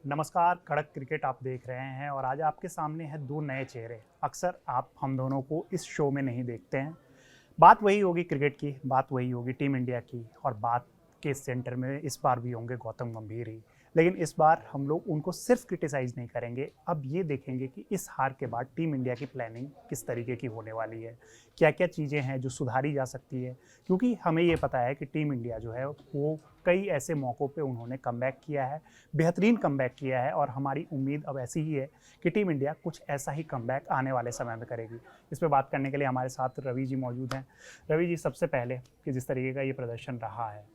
नमस्कार, कड़क क्रिकेट आप देख रहे हैं और आज आपके सामने है दो नए चेहरे। अक्सर आप हम दोनों को इस शो में नहीं देखते हैं। बात वही होगी क्रिकेट की, बात वही होगी टीम इंडिया की और बात के सेंटर में इस बार भी होंगे गौतम गंभीर ही। लेकिन इस बार हम लोग उनको सिर्फ क्रिटिसाइज़ नहीं करेंगे, अब ये देखेंगे कि इस हार के बाद टीम इंडिया की प्लानिंग किस तरीके की होने वाली है, क्या क्या चीज़ें हैं जो सुधारी जा सकती है। क्योंकि हमें ये पता है कि टीम इंडिया जो है वो कई ऐसे मौक़ों पे उन्होंने कमबैक किया है, बेहतरीन कमबैक किया है और हमारी उम्मीद अब ऐसी ही है कि टीम इंडिया कुछ ऐसा ही कमबैक आने वाले समय में करेगी। इस पे बात करने के लिए हमारे साथ रवि जी मौजूद हैं। रवि जी, सबसे पहले कि जिस तरीके का ये प्रदर्शन रहा है,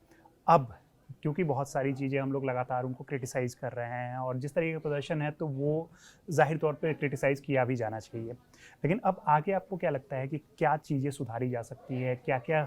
अब क्योंकि बहुत सारी चीज़ें हम लोग लगातार उनको क्रिटिसाइज़ कर रहे हैं और जिस तरीके का प्रदर्शन है तो वो ज़ाहिर तौर पे क्रिटिसाइज़ किया भी जाना चाहिए। लेकिन अब आगे आपको क्या लगता है कि क्या चीज़ें सुधारी जा सकती है? क्या-क्या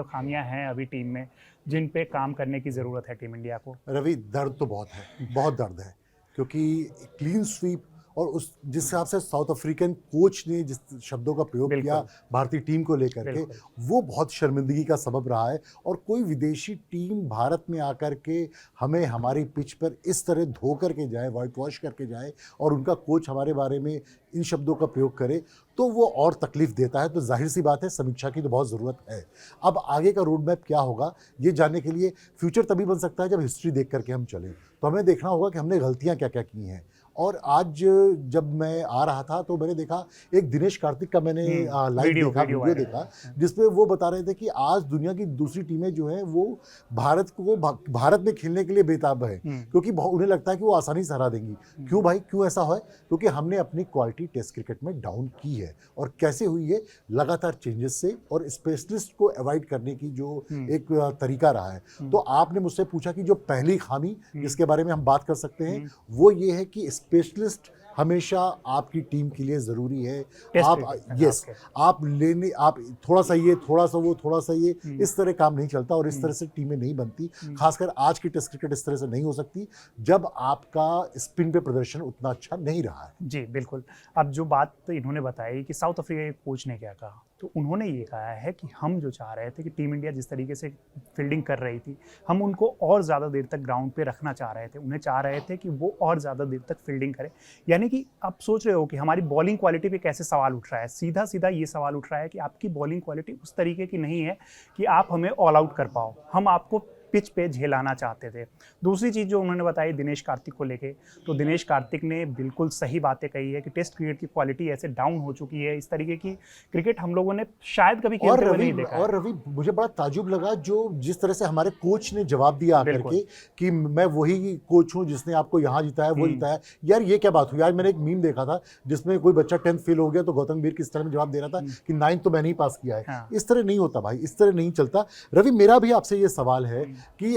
खामियाँ हैं अभी टीम में जिन पे काम करने की ज़रूरत है टीम इंडिया को? रवि, दर्द तो बहुत है, बहुत दर्द है, क्योंकि क्लीन स्वीप और उस जिस हिसाब से साउथ अफ्रीकन कोच ने जिस शब्दों का प्रयोग किया बिल्कुल, भारतीय टीम को लेकर के, बिल्कुल। वो बहुत शर्मिंदगी का सबब रहा है। और कोई विदेशी टीम भारत में आकर के हमें हमारी पिच पर इस तरह धो करके जाए, वाइट वॉश करके जाए और उनका कोच हमारे बारे में इन शब्दों का प्रयोग करे, तो वो और तकलीफ देता है। तो जाहिर सी बात है, समीक्षा की तो बहुत ज़रूरत है। अब आगे का रोड मैप क्या होगा, ये जानने के लिए फ्यूचर तभी बन सकता है जब हिस्ट्री देख करके हम चलें। तो हमें देखना होगा कि हमने गलतियाँ क्या क्या की हैं। और आज जब मैं आ रहा था तो मैंने देखा, एक दिनेश कार्तिक का मैंने लाइव देखा, वीडियो वायरल देखा, है। जिसमें वो बता रहे थे कि आज दुनिया की दूसरी टीमें जो हैं वो भारत में खेलने के लिए बेताब है, क्योंकि उन्हें लगता है कि वो आसानी से हरा देंगी। क्यों भाई, क्यों ऐसा है? क्योंकि हमने अपनी क्वालिटी टेस्ट क्रिकेट में डाउन की है। और कैसे हुई है? लगातार चेंजेस से और स्पेशलिस्ट को अवॉइड करने की जो एक तरीका रहा है। तो आपने मुझसे पूछा कि जो पहली खामी जिसके बारे में हम बात कर सकते हैं, वो ये है कि स्पेशलिस्ट हमेशा आपकी टीम के लिए ज़रूरी है। टेस्ट आप क्रिकेट में यस, आपके। आप थोड़ा सा ये, थोड़ा सा वो, थोड़ा सा ये, इस तरह काम नहीं चलता और इस तरह से टीमें नहीं बनती। खासकर आज की टेस्ट क्रिकेट इस तरह से नहीं हो सकती जब आपका स्पिन पे प्रदर्शन उतना अच्छा नहीं रहा है। जी, बिल्कुल। अब जो बात इन्होंने बताई कि साउथ अफ्रीका के कोच ने क्या कहा, तो उन्होंने ये कहा है कि हम जो चाह रहे थे कि टीम इंडिया जिस तरीके से फील्डिंग कर रही थी, हम उनको और ज़्यादा देर तक ग्राउंड पे रखना चाह रहे थे। उन्हें चाह रहे थे कि वो और ज़्यादा देर तक फील्डिंग करें। यानी कि आप सोच रहे हो कि हमारी बॉलिंग क्वालिटी पे कैसे सवाल उठ रहा है। सीधा-सीधा ये सवाल उठ रहा है कि आपकी बॉलिंग क्वालिटी उस तरीके की नहीं है कि आप हमें ऑल आउट कर पाओ। हम आपको पिच पे झेलाना चाहते थे। दूसरी चीज़ जो उन्होंने बताई दिनेश कार्तिक को लेके, तो दिनेश कार्तिक ने बिल्कुल सही बातें कही है कि टेस्ट क्रिकेट की क्वालिटी ऐसे डाउन हो चुकी है, इस तरीके की क्रिकेट हम लोगों ने शायद कभी खेलते हुए नहीं देखा है। और रवि, मुझे बड़ा ताजुब लगा जो जिस तरह से हमारे कोच ने जवाब दिया आकर बिल्कुल। के कि मैं वही कोच हूँ जिसने आपको यहाँ जिताया, वो जिताया। यार, ये क्या बात हुई? आज मैंने एक मीम देखा था जिसमें कोई बच्चा 10th फेल हो गया तो गौतम गंभीर किस तरह में जवाब दे रहा था कि 9th तो मैंने ही पास किया है। हाँ। इस तरह नहीं होता भाई, इस तरह नहीं चलता। रवि, मेरा भी आपसे ये सवाल है कि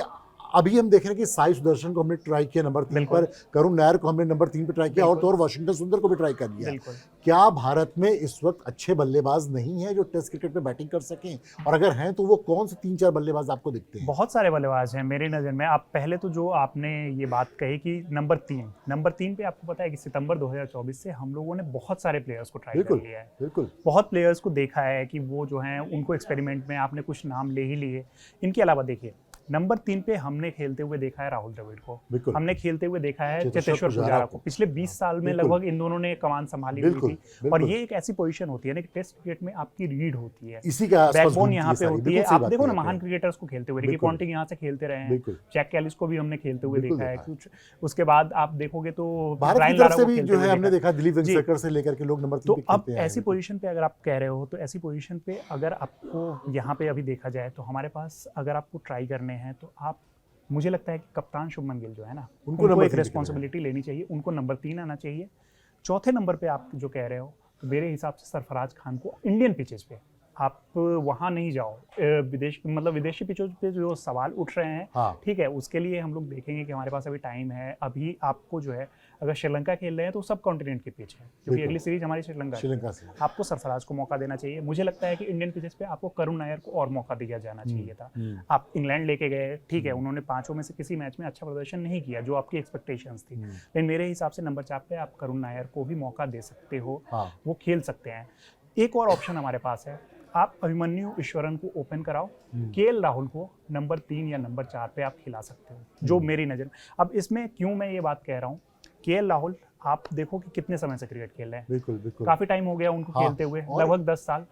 अभी हम देख रहे हैं कि साई सुदर्शन को हमने ट्राई किया नंबर 3 पर, करुण नायर को हमने नंबर 3 पर ट्राई किया और तो और वाशिंगटन सुंदर को भी ट्राई कर लिया। बिल्कुल। क्या भारत में इस वक्त अच्छे बल्लेबाज नहीं हैं जो टेस्ट क्रिकेट में बैटिंग कर सकें? और अगर हैं तो वो कौन से 3-4 बल्लेबाज आपको दिखते हैं? बहुत सारे बल्लेबाज हैं मेरी नज़र में। आप पहले तो जो आपने ये बात कही कि नंबर 3 पे आपको पता है कि सितंबर 2024 से हम लोगों ने बहुत सारे प्लेयर्स को ट्राई कर बिल्कुल, लिया है। बिल्कुल। बहुत प्लेयर्स को देखा है कि वो जो हैं उनको एक्सपेरिमेंट में आपने कुछ नाम ले ही लिए। इनके अलावा देखिए, नंबर 3 पे हमने खेलते हुए देखा है राहुल द्रविड़ को, बिल्कुल। हमने खेलते हुए देखा है चेतेश्वर चेतेश्वर पुजारा को। पिछले 20 साल में बिल्कुल। लगभग इन दोनों ने कमान संभाली हुई बिल्कुल, थी। और बिल्कुल। ये एक ऐसी पोजीशन होती है ना कि टेस्ट क्रिकेट में आपकी रीड होती है, इसी के आसपास बैकबोन घूमती यहाँ पे सारी। होती है। बिल्कुल सही आप बात देखो ना कही महान आपने। क्रिकेटर्स को खेलते हुए, रिकी बिल्कुल। पॉन्टिंग यहाँ से खेलते रहे हैं, बिल्कुल। जैक कैलिस को भी हमने खेलते हुए बिल्कुल देखा है देखा है। कुछ। उसके बाद आप देखोगे तो भारत की ब्रायन तरफ लारा से को भी खेलते जो है हुए हमने देखा, दिलीप जी। वेंगसरकर से लेकर के लोग नंबर 3 तो पे अब खेलते हैं। ऐसी पोजीशन पे अगर आप कह रहे हो, तो ऐसी पोजीशन पे अगर आपको यहाँ पे अभी देखा जाए तो हमारे पास अगर आपको ट्राई करने हैं तो आप, मुझे लगता है कि कप्तान शुभमन गिल जो है ना, उनको उनको नंबर एक 3 पे रिस्पॉन्सिबिलिटी लेनी चाहिए, उनको नंबर 3 आना चाहिए। चौथे नंबर पे आप जो कह रहे हो, तो मेरे हिसाब से सरफराज खान को इंडियन पिचेस पे आप वहाँ नहीं जाओ। विदेशी पिचों पे जो सवाल उठ रहे हैं, हाँ। ठीक है, उसके लिए हम लोग देखेंगे कि हमारे पास अभी टाइम है। अभी आपको जो है, अगर श्रीलंका खेल रहे हैं तो सब कॉन्टिनेंट की पिच है, क्योंकि अगली सीरीज हमारी श्रीलंका से आपको सरफराज को मौका देना चाहिए। मुझे लगता है कि इंडियन पिचेस पे आपको करुण नायर को और मौका दिया जाना चाहिए था। आप इंग्लैंड लेके गए, ठीक है, उन्होंने 5 में से किसी मैच में अच्छा प्रदर्शन नहीं किया जो आपकी एक्सपेक्टेशंस थी, लेकिन मेरे हिसाब से नंबर 4 पे आप करुण नायर को भी मौका दे सकते हो। हाँ। वो खेल सकते हैं। एक और ऑप्शन हमारे पास है, आप अभिमन्यु ईश्वरन को ओपन कराओ, केएल राहुल को नंबर 3 या नंबर 4 पे आप खिला सकते हो, जो मेरी नज़र में। अब इसमें क्यों मैं ये बात कह रहा हूँ, केएल राहुल आप देखो कि कितने समय से क्रिकेट खेल रहे हैं। बिल्कुल बिल्कुल, काफी टाइम हो गया उनको खेलते हुए, लगभग 10 साल।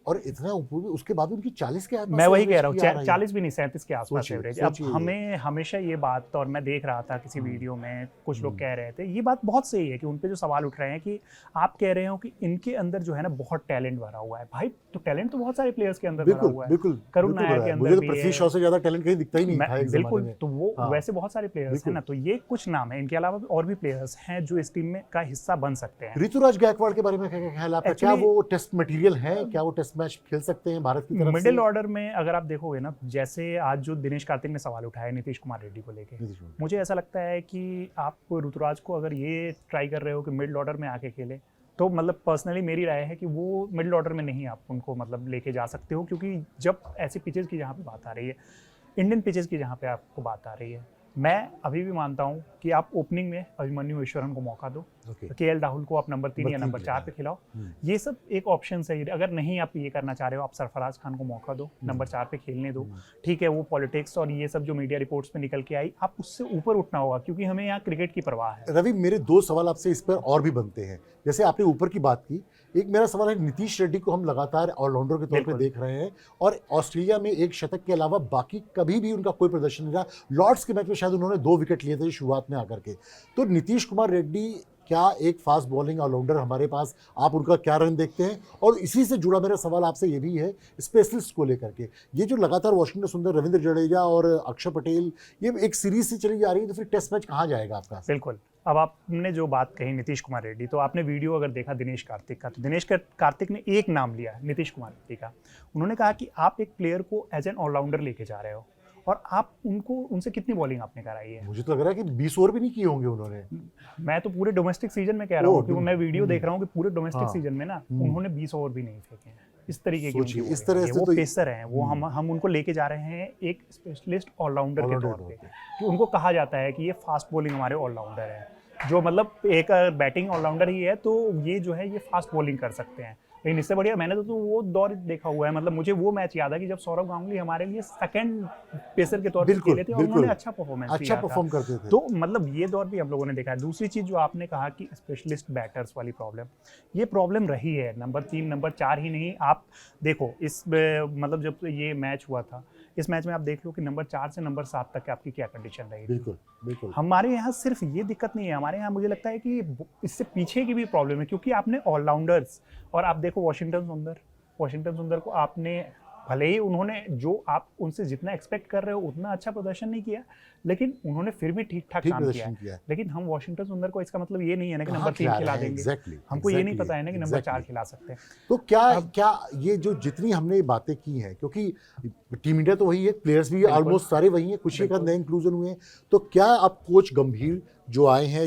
और इतना ऊपर भी, उसके बाद उनकी 40 के आसपास, मैं वही कह रहा हूँ, 40 भी नहीं, 37 के आसपास एवरेज। अब सोचिए। हमें हमेशा ये बात, और मैं देख रहा था किसी वीडियो में कुछ लोग कह रहे थे, ये बात बहुत सही है कि उन पे जो सवाल उठ रहे हैं कि आप कह रहे हो कि इनके अंदर जो है ना बहुत टैलेंट भरा हुआ है। भाई तो टैलेंट तो बहुत सारे प्लेयर्स के अंदर भरा हुआ है। बिल्कुल, करुण नायर के अंदर मुझे तो भी पृथ्वी शॉ से ज्यादा टैलेंट कहीं दिखता ही नहीं था एक ज़माने बिल्कुल, में। तो वो वैसे बहुत सारे प्लेयर्स हैं ना, तो ये कुछ नाम है। इनके अलावा और भी प्लेयर्स हैं जो इस टीम में का हिस्सा बन सकते हैं। ऋतुराज गायकवाड़ के बारे में क्या ख्याल है आपका? क्या वो टेस्ट मटेरियल है? क्या वो टेस्ट मैच खेल सकते हैं भारत की तरफ से? मिडिल ऑर्डर में अगर आप देखोगे ना, जैसे आज जो दिनेश कार्तिक ने सवाल उठाया नीतीश कुमार रेड्डी को लेके, मुझे ऐसा लगता है कि आप ऋतुराज को अगर ये ट्राई कर रहे हो कि मिडिल ऑर्डर में आके खेले, तो मतलब पर्सनली मेरी राय है कि वो मिडिल ऑर्डर में नहीं आप उनको मतलब लेके जा सकते हो, क्योंकि जब ऐसी पिचेस की जहाँ पे बात आ रही है, इंडियन पिचेस की जहाँ पे आपको बात आ रही है, मैं अभी भी मानता हूं कि आप ओपनिंग में अभिमन्यु ईश्वरन को मौका दो, केएल राहुल को आप नंबर 3 या नंबर 4 पे खिलाओ। ये सब एक ऑप्शन है। अगर नहीं आप ये करना चाह रहे हो, आप सरफराज खान को मौका दो, नंबर 4 पे खेलने दो। ठीक है, वो पॉलिटिक्स और ये सब जो मीडिया रिपोर्ट्स में निकल के आई, आप उससे ऊपर उठना होगा, क्योंकि हमें यहाँ क्रिकेट की परवाह है। रवि, मेरे 2 सवाल आपसे इस पर और भी बनते हैं। जैसे आपने ऊपर की बात की, एक मेरा सवाल है, नीतीश रेड्डी को हम लगातार ऑलराउंडर के तौर पे देख रहे हैं, और ऑस्ट्रेलिया में एक शतक के अलावा बाकी कभी भी उनका कोई प्रदर्शन नहीं रहा। लॉर्ड्स के मैच में शायद उन्होंने 2 विकेट लिए थे शुरुआत में आकर के। तो नीतीश कुमार रेड्डी क्या एक फास्ट बॉलिंग ऑलराउंडर हमारे पास, आप उनका क्या रन देखते हैं? और इसी से जुड़ा मेरा सवाल आपसे ये भी है, स्पेशलिस्ट को लेकर के, ये जो लगातार वाशिंगटन सुंदर, रविंद्र जडेजा और अक्षर पटेल, ये एक सीरीज से चली जा रही है, तो फिर टेस्ट मैच कहाँ जाएगा आपका? बिल्कुल। अब आपने जो बात कही नीतीश कुमार रेड्डी, तो आपने वीडियो अगर देखा दिनेश कार्तिक का, तो दिनेश कार्तिक ने एक नाम लिया नीतीश कुमार रेड्डी का। उन्होंने कहा कि आप एक प्लेयर को एज एन ऑलराउंडर लेके जा रहे हो, और आप उनसे कितनी बॉलिंग आपने कराई है? मुझे तो लग रहा है कि 20 ओवर भी नहीं किए होंगे उन्होंने। मैं तो पूरे डोमेस्टिक सीजन में कह रहा हूँ, क्योंकि मैं वीडियो देख रहा हूँ कि पूरे डोमेस्टिक सीजन में ना उन्होंने 20 ओवर भी नहीं फेंके हैं। इस तरीके की इस तरह से वो तो पेसर हैं, वो हम उनको लेके जा रहे हैं एक स्पेशलिस्ट ऑलराउंडर के तौर पे, कि उनको कहा जाता है कि ये फास्ट बॉलिंग हमारे ऑलराउंडर है, जो मतलब एक बैटिंग ऑलराउंडर ही है, तो ये जो है ये फास्ट बॉलिंग कर सकते हैं। लेकिन इससे बढ़िया मैंने तो वो दौर देखा हुआ है। मतलब मुझे वो मैच याद है कि जब सौरव गांगुली हमारे लिए सेकंड पेसर के तौर पर खेले थे और उन्होंने अच्छा परफॉर्म करते थे। तो मतलब ये दौर भी हम लोगों ने देखा है। दूसरी चीज जो आपने कहा कि स्पेशलिस्ट बैटर्स वाली प्रॉब्लम, ये प्रॉब्लम रही है। नंबर 3 नंबर 4 ही नहीं, आप देखो इस मतलब जब ये मैच हुआ था, इस मैच में आप देख लो कि नंबर 4 से नंबर 7 तक आपकी क्या कंडीशन रही। बिल्कुल बिल्कुल। हमारे यहाँ सिर्फ ये दिक्कत नहीं है, हमारे यहाँ मुझे लगता है कि इससे पीछे की भी प्रॉब्लम है, क्योंकि आपने ऑलराउंडर्स, और आप देखो वाशिंगटन सुंदर को आपने, भले ही उन्होंने जो आप उनसे जितना एक्सपेक्ट कर रहे हो उतना अच्छा प्रदर्शन नहीं किया, लेकिन उन्होंने फिर भी ठीक ठाक काम किया। लेकिन हम वाशिंगटन सुंदर को, इसका मतलब ये नहीं है ना कि नंबर 3 खिला देंगे। हमको ये नहीं पता है ना कि नंबर 4 खिला सकते हैं। तो क्या ये जो जितनी हमने बातें की हैं, क्योंकि टीम इंडिया तो वही है, प्लेयर्स भी ऑलमोस्ट सारे वही हैं, कुछ एक नए इंक्लूजन हुए हैं, तो क्या अब कोच गंभीर जो आए हैं,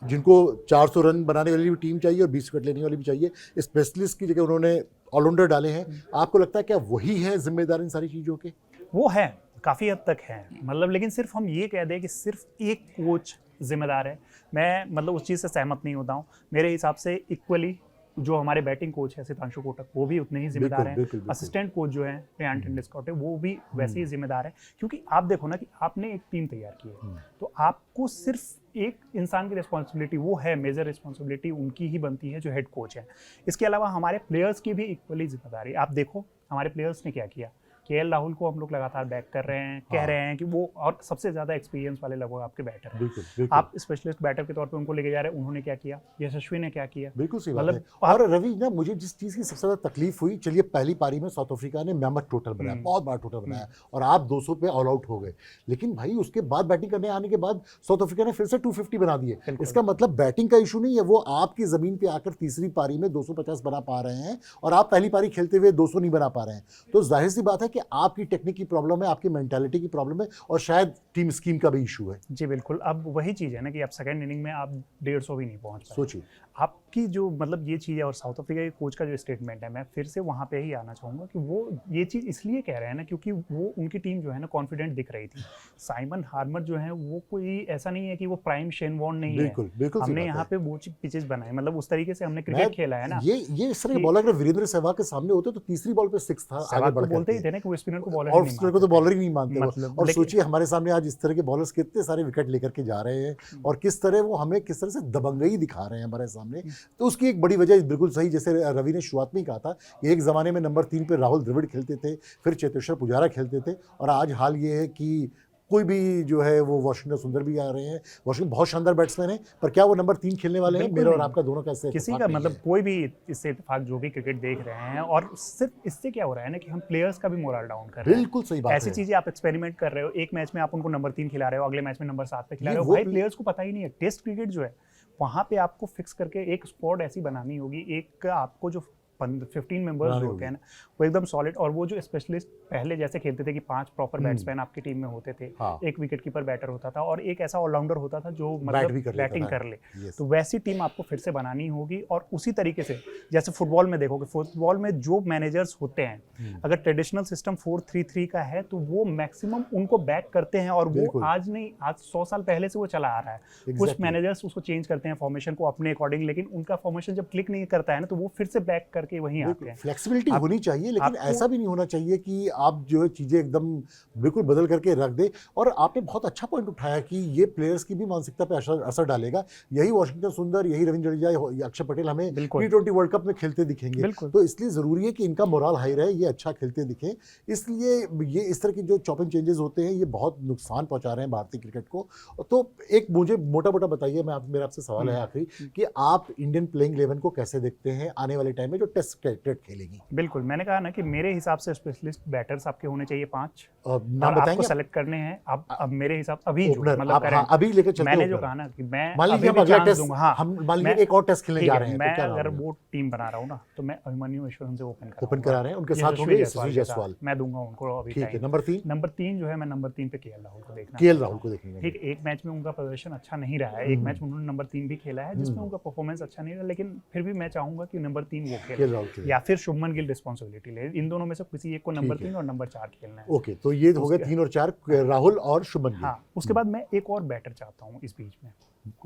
जिनको 400 रन बनाने वाली भी टीम चाहिए और 20 विकेट लेने वाली भी चाहिए, स्पेशलिस्ट की जगह उन्होंने ऑलराउंडर डाले हैं, आपको लगता है क्या वही है जिम्मेदार इन सारी चीज़ों के? वो है, काफ़ी हद तक है, मतलब, लेकिन सिर्फ हम ये कह दें कि सिर्फ एक कोच जिम्मेदार है, मैं मतलब उस चीज़ से सहमत नहीं होता हूँ। मेरे हिसाब से इक्वली जो हमारे बैटिंग कोच है सितांशु कोटक, वो भी उतने ही जिम्मेदार हैं। असिस्टेंट कोच जो है रेयान टेंडुलकर, वो भी वैसे ही जिम्मेदार है, क्योंकि आप देखो ना कि आपने एक टीम तैयार की है, तो आपको सिर्फ एक इंसान की रिस्पॉन्सिबिलिटी, वो है मेजर रिस्पॉन्सिबिलिटी उनकी ही बनती है जो हेड कोच है। इसके अलावा हमारे प्लेयर्स की भी इक्वली जिम्मेदारी। आप देखो हमारे प्लेयर्स ने क्या किया, केएल राहुल को हम लोग लगातार बैक कर रहे हैं, कह रहे हैं कि वो और सबसे ज़्यादा एक्सपीरियंस वाले लगभग आपके बैटर हैं। आप स्पेशलिस्ट बैटर के तौर पे उनको लेके जा रहे हैं, उन्होंने क्या किया, यशस्वी ने क्या किया। बिल्कुल सही बात है। और रवि ना, मुझे जिस चीज़ की सबसे ज़्यादा तकलीफ हुई, चलिए पहली पारी में साउथ अफ्रीका ने मेहमत टोटल बनाया, बहुत बड़ा टोटल बनाया, और आप 200 पे ऑल आउट हो गए, लेकिन भाई उसके बाद बैटिंग करने आने के बाद साउथ अफ्रीका ने फिर से 250 बना दिए। इसका मतलब बैटिंग का इशू नहीं है, वो आपकी ज़मीन पे आकर तीसरी पारी में 250 बना पा रहे हैं, और आप पहली पारी खेलते हुए 200 नहीं बना पा रहे हैं। तो जाहिर सी बात है कि आपकी टेक्निक की प्रॉब्लम है, आपकी मेंटालिटी की प्रॉब्लम है और शायद टीम स्कीम का भी इशू है। जी बिल्कुल, अब वही चीज़ है ना कि अब सेकंड इनिंग में आप 150 भी नहीं पहुंच पाए। सोचिए, आपकी जो मतलब ये चीज़ है और साउथ अफ्रीका के कोच का जो स्टेटमेंट है, मैं फिर से वहाँ पे ही आना चाहूँगा कि वो ये चीज़ इसलिए कह रहे हैं ना क्योंकि वो उनकी टीम जो है ना कॉन्फिडेंट दिख रही थी। साइमन हार्मर जो है वो कोई ऐसा नहीं है कि वो प्राइम शेन वॉर्न नहीं है। बिल्कुल बिल्कुल सही हमने बात यहाँ है। पे वो पिचेस बनाए, मतलब उस तरीके से हमने क्रिकेट खेला है ना। ये इस तरह के कि- बॉलर अगर वीरेंद्र सहवाग के सामने होते तो तीसरी बॉल पे 6 था, आगे सहवाग बढ़ तो बोलते ही करके। थे ना कि वो स्पिनर को बॉलर और नहीं स्पिनर को तो मानते बॉलर थे। ही नहीं मानते वो। मतलब और लेकिन सोचिए हमारे सामने आज इस तरह के बॉलर्स कितने सारे विकेट लेकर के जा रहे हैं और किस तरह वो हमें किस तरह से दबंगई दिखा रहे हैं हमारे सामने। तो उसकी एक बड़ी वजह बिल्कुल सही, जैसे रवि ने शुरुआत में ही कहा था कि एक ज़माने में नंबर 3 पे राहुल द्रविड़ खेलते थे, फिर चेतेश्वर पुजारा खेलते थे और आज हाल ये है कि कोई भी जो है वो वाशिंगटन सुंदर भी आ रहे हैं। वाशिंगटन बहुत शानदार बैट्समैन है, पर क्या वो नंबर 3 खेलने वाले हैं? बिल्कुल मेरा और नहीं। आपका दोनों का इससे किसी इत्तेफाक का नहीं मतलब है। कोई भी इससे इत्तेफाक जो भी क्रिकेट देख रहे हैं, और सिर्फ इससे क्या हो रहा है ना कि हम प्लेयर्स का भी मोरल डाउन कर रहे हैं। बिल्कुल सही बात ऐसी है। चीजें आप एक्सपेरिमेंट कर रहे हो, एक मैच में आप उनको नंबर 3 खिला रहे हो, अगले मैच में नंबर 7 पे खिला ये रहे हो। वो भाई प्लेयर्स को पता ही नहीं है। टेस्ट क्रिकेट जो है वहाँ पे आपको फिक्स करके एक स्क्वाड ऐसी बनानी होगी, एक आपको जो 15 मेंबर्स जो होते हैं ना वो एकदम सॉलिड, और वो जो स्पेशलिस्ट पहले जैसे खेलते थे कि 5 प्रॉपर बैट्समैन आपकी टीम में होते थे, हाँ। एक विकेट कीपर बैटर होता था और एक ऐसा ऑलराउंडर होता था जो बैट मतलब भी कर लेता बैटिंग था। कर ले। Yes. तो वैसी टीम आपको फिर से बनानी होगी, और उसी तरीके से जैसे फुटबॉल में देखोगे, फुटबॉल में जो मैनेजर्स होते हैं अगर ट्रेडिशनल सिस्टम 4-3-3 का है तो वो मैक्सिमम उनको बैक करते हैं, और वो बिल्कुल। आज नहीं, आज 100 साल पहले से वो चला आ रहा है। कुछ Exactly. मैनेजर्स उसको चेंज करते हैं फॉर्मेशन को अपने अकॉर्डिंग, लेकिन उनका फॉर्मेशन जब क्लिक नहीं करता है ना तो वो फिर से बैक करके वहीं आते हैं। फ्लेक्सिबिलिटी होनी चाहिए, लेकिन आपको- ऐसा भी नहीं होना चाहिए कि आप जो है चीज़ें एकदम बिल्कुल बदल करके रख दे। और आपने बहुत अच्छा पॉइंट उठाया कि ये प्लेयर्स की भी मानसिकता पे असर डालेगा। यही वाशिंगटन सुंदर, यही रविंद्र जडेजा, या अक्षर पटेल हमें बिल्कुल। T20 वर्ल्ड कप में खेलते दिखेंगे। बिल्कुल। तो इसलिए ज़रूरी है कि इनका मोराल हाई रहे, ये अच्छा खेलते दिखें। इसलिए ये इस तरह के जो चॉपिंग चेंजेस होते हैं ये बहुत नुकसान पहुंचा रहे हैं भारतीय क्रिकेट को। तो एक मुझे मोटा मोटा बताइए, मेरा आपसे सवाल है आखिरी, कि आप इंडियन प्लेइंग 11 को कैसे देखते हैं आने वाले टाइम में जो टेस्ट क्रिकेट खेलेगी? बिल्कुल, मैंने कहा ना कि मेरे हिसाब से स्पेशलिस्ट बैटर्स आपके होने चाहिए 5, नाम और आपको बताएंगे? सेलेक्ट करने हैं। अब मेरे हिसाब अभी जो ओपनर मतलब आप, हाँ, current, अभी लेकर चलते मैंने हैं जो ओपनर। कहा ना कि मैं मान लीजिए अभी हम भी अगला चांस टेस्ट, दूंगा। हाँ, हम मान लीजिए मैं- एक और टेस्ट खेलने ठीक जा है, रहे हैं, तो मैं क्या नाम अगर है? वो टीम बना रहा हूँ ना तो मैं अभिमन्यु ईश्वरन से ओपन करा रहे हैं, उनके साथ होंगे यशस्वी जायसवाल। मैं दूंगा उनको अभी ठीक है। टाइम। नंबर 3 जो है मैं नंबर 3 पे केएल राहुल को देखना केएल राहुल को देखेंगे। ठीक, एक मैच में उनका प्रदर्शन अच्छा नहीं रहा है, एक मैच में उन्होंने नंबर 3 भी खेला है जिसमें उनका परफॉर्मेंस अच्छा नहीं रहा, लेकिन फिर भी मैं चाहूंगा कि नंबर 3 वो केएल खेले, राहुल खेले। या फिर शुभमन गिल रिस्पॉन्सिबिलिटी ले। इन दोनों में से किसी एक को नंबर 3 और नंबर 4 खेलना है। ओके, तो ये हो गए 3 और 4, राहुल और शुभमन गिल। हाँ, उसके बाद मैं एक और बैटर चाहता हूँ इस बीच में,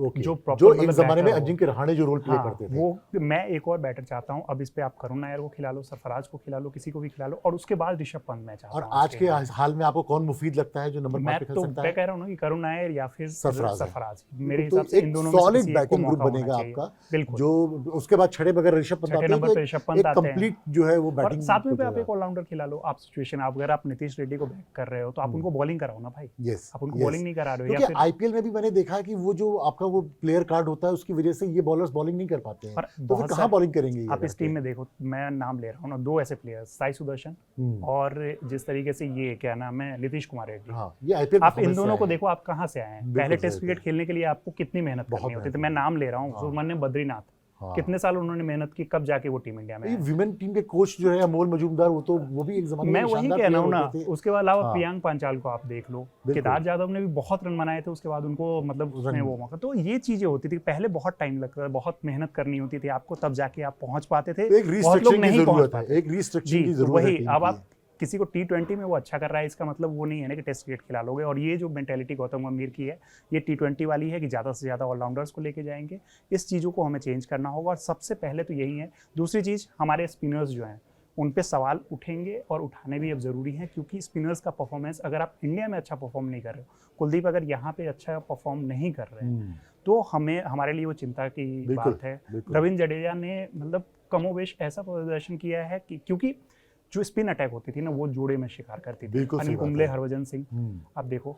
ओके, जो proper जो एक मतलब जमाने में बैटर हो। अजिंक्य रहाणे जो रोल प्ले हाँ, करते थे। वो मैं एक और बैटर चाहता हूँ। अब इस पे आप करुण नायर को खिला लो, सरफराज को खिला लो, किसी को भी खिला लो, और उसके बाद ऋषभ पंत मैं चाहता और हूँ। आज के हाल में आपको कौन मुफीद लगता है जो नंबर 5 मैं पे खेल तो सकता मैं है? कह रहा हूँ ना कि करुण नायर या फिर सरफराज है। सरफराज। मेरे तो हिसाब से इन दोनों में से सॉलिड किसी एक को बैटिंग ग्रुप मौका होना बनेगा चाहिए। आपका। बिल्कुल। जो उसके बाद छठे बगैर ऋषभ पंत छठे आते हैं, नंबर तो पे ऋषभ पंत एक आते हैं। कंप्लीट जो है वो और बैटिंग 7वें पे आप एक ऑलराउंडर खिला लो। आप सिचुएशन, अगर आप नीतीश रेड्डी को बैक कर रहे हो तो आप उनको बॉलिंग कराओ ना भाई। यस, आप उनको बॉलिंग नहीं करा रहे हो, या क्योंकि फिर आईपीएल में भी मैंने देखा है कि वो जो आपका वो प्लेयर कार्ड होता है उसकी वजह से ये बॉलर्स बॉलिंग नहीं कर पाते हैं। और तो फिर बहुत कहाँ सारे- बॉलिंग करेंगे ये आप इस लड़के? टीम में देखो, मैं नाम ले रहा हूँ ना, 2 ऐसे प्लेयर्स, साई सुदर्शन और जिस तरीके से ये क्या नाम है नीतीश कुमार रेड्डी। हाँ, ये आईपीएल आप इन दोनों को देखो, आप कहाँ से आए हैं। बिल्कुल पहले सही टेस्ट क्रिकेट बात। खेलने के लिए आपको कितनी मेहनत बहुत करनी होती थी। मेहनत मैं नाम ले रहा हूँ, हाँ। सुब्रमण्यम बद्रीनाथ, हाँ। कितने साल उन्होंने मेहनत की, कब जाके वो टीम इंडिया में ये आए। विमेन टीम के कोच जो है अमोल मजूमदार, वो भी एक जमाने मैं में वही शानदार कह रहा हूँ player ना। होते थे। उसके अलावा हाँ। प्रियांक पांचाल को आप देख लो, बिल्कुल। केदार जाधव ने भी बहुत रन बनाए थे, उसके बाद उनको मतलब उसने वो मौका। तो ये चीजें होती थी, पहले बहुत टाइम लगता था, बहुत मेहनत करनी होती थी आपको, तब जाके आप पहुंच पाते थे। तो एक बहुत लोग रीस्ट्रक्चरिंग की नहीं पहुंच जरूरत है, पाते। एक रीस्ट्रक्चरिंग की जी, तो जरूरत है वही टीम अब की। आप किसी को T20 में वो अच्छा कर रहा है, इसका मतलब वो नहीं है ना कि टेस्ट क्रिकेट खिला लोगे। और ये जो मेंटेलिटी गौतम गंभीर की है, ये T20 वाली है कि ज़्यादा से ज़्यादा ऑलराउंडर्स को लेके जाएंगे। इस चीज़ों को हमें चेंज करना होगा, और सबसे पहले तो यही है। दूसरी चीज़, हमारे स्पिनर्स जो हैं उन पे सवाल उठेंगे, और उठाने भी अब ज़रूरी है, क्योंकि स्पिनर्स का परफॉर्मेंस, अगर आप इंडिया में अच्छा परफॉर्म नहीं कर रहे हो, कुलदीप अगर यहाँ पे अच्छा परफॉर्म नहीं कर रहे हैं, तो हमारे लिए वो चिंता की बात है। रविंद्र जडेजा ने मतलब कमोवेश ऐसा प्रदर्शन किया है कि, क्योंकि जो स्पिन अटैक होती थी ना वो जोड़े में शिकार करती थी। अनिल कुंबले, हरभजन सिंह, आप देखो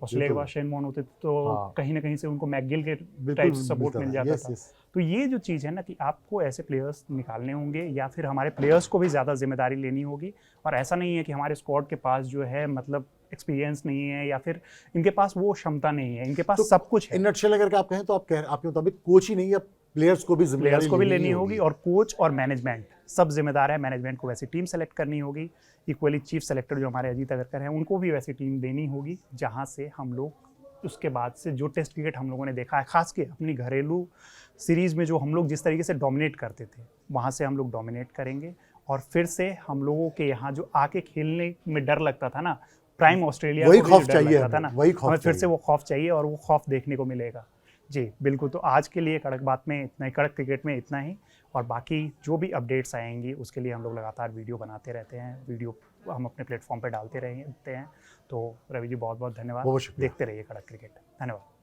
ऑस्ट्रेलिया के बाद शेन वॉर्न होते तो कहीं ना कहीं से उनको मैकगिल के टाइप सपोर्ट मिल जाता था। तो ये जो चीज़ है ना कि आपको ऐसे प्लेयर्स निकालने होंगे, या फिर हमारे प्लेयर्स को भी ज़्यादा जिम्मेदारी लेनी होगी। और ऐसा नहीं है कि हमारे स्क्वाड के पास जो है मतलब एक्सपीरियंस नहीं है, या फिर इनके पास वो क्षमता नहीं है, इनके पास तो सब कुछ है। इन नटशेल अगर आप कहें तो आपके मुताबिक कोच ही नहीं, अब प्लेयर्स को भी प्लेयर्स को भी लेनी होगी होगी और कोच और मैनेजमेंट सब जिम्मेदार है। मैनेजमेंट को वैसी टीम सेलेक्ट करनी होगी, इक्वली चीफ सेलेक्टर जो हमारे अजीत अगरकर हैं उनको भी वैसी टीम देनी होगी जहां से हम लोग उसके बाद से जो टेस्ट क्रिकेट हम लोगों ने देखा है, खास के अपनी घरेलू सीरीज़ में जो हम लोग जिस तरीके से डोमिनेट करते थे वहाँ से हम लोग डोमिनेट करेंगे। और फिर से हम लोगों के यहाँ जो आके खेलने में डर लगता था ना, प्राइम ऑस्ट्रेलिया वही को भी खौफ जो डर चाहिए लगता था ना, वही खौफ हमें फिर से चाहिए। वो खौफ चाहिए और वो खौफ देखने को मिलेगा। जी बिल्कुल। तो आज के लिए कड़क बात में इतना ही, कड़क क्रिकेट में इतना ही। और बाकी जो भी अपडेट्स आएंगी उसके लिए हम लोग लगातार वीडियो बनाते रहते हैं, वीडियो हम अपने प्लेटफॉर्म पे डालते रहते हैं। तो रवि जी बहुत बहुत धन्यवाद। बहुत शुक्रिया। देखते रहिए कड़क क्रिकेट। धन्यवाद।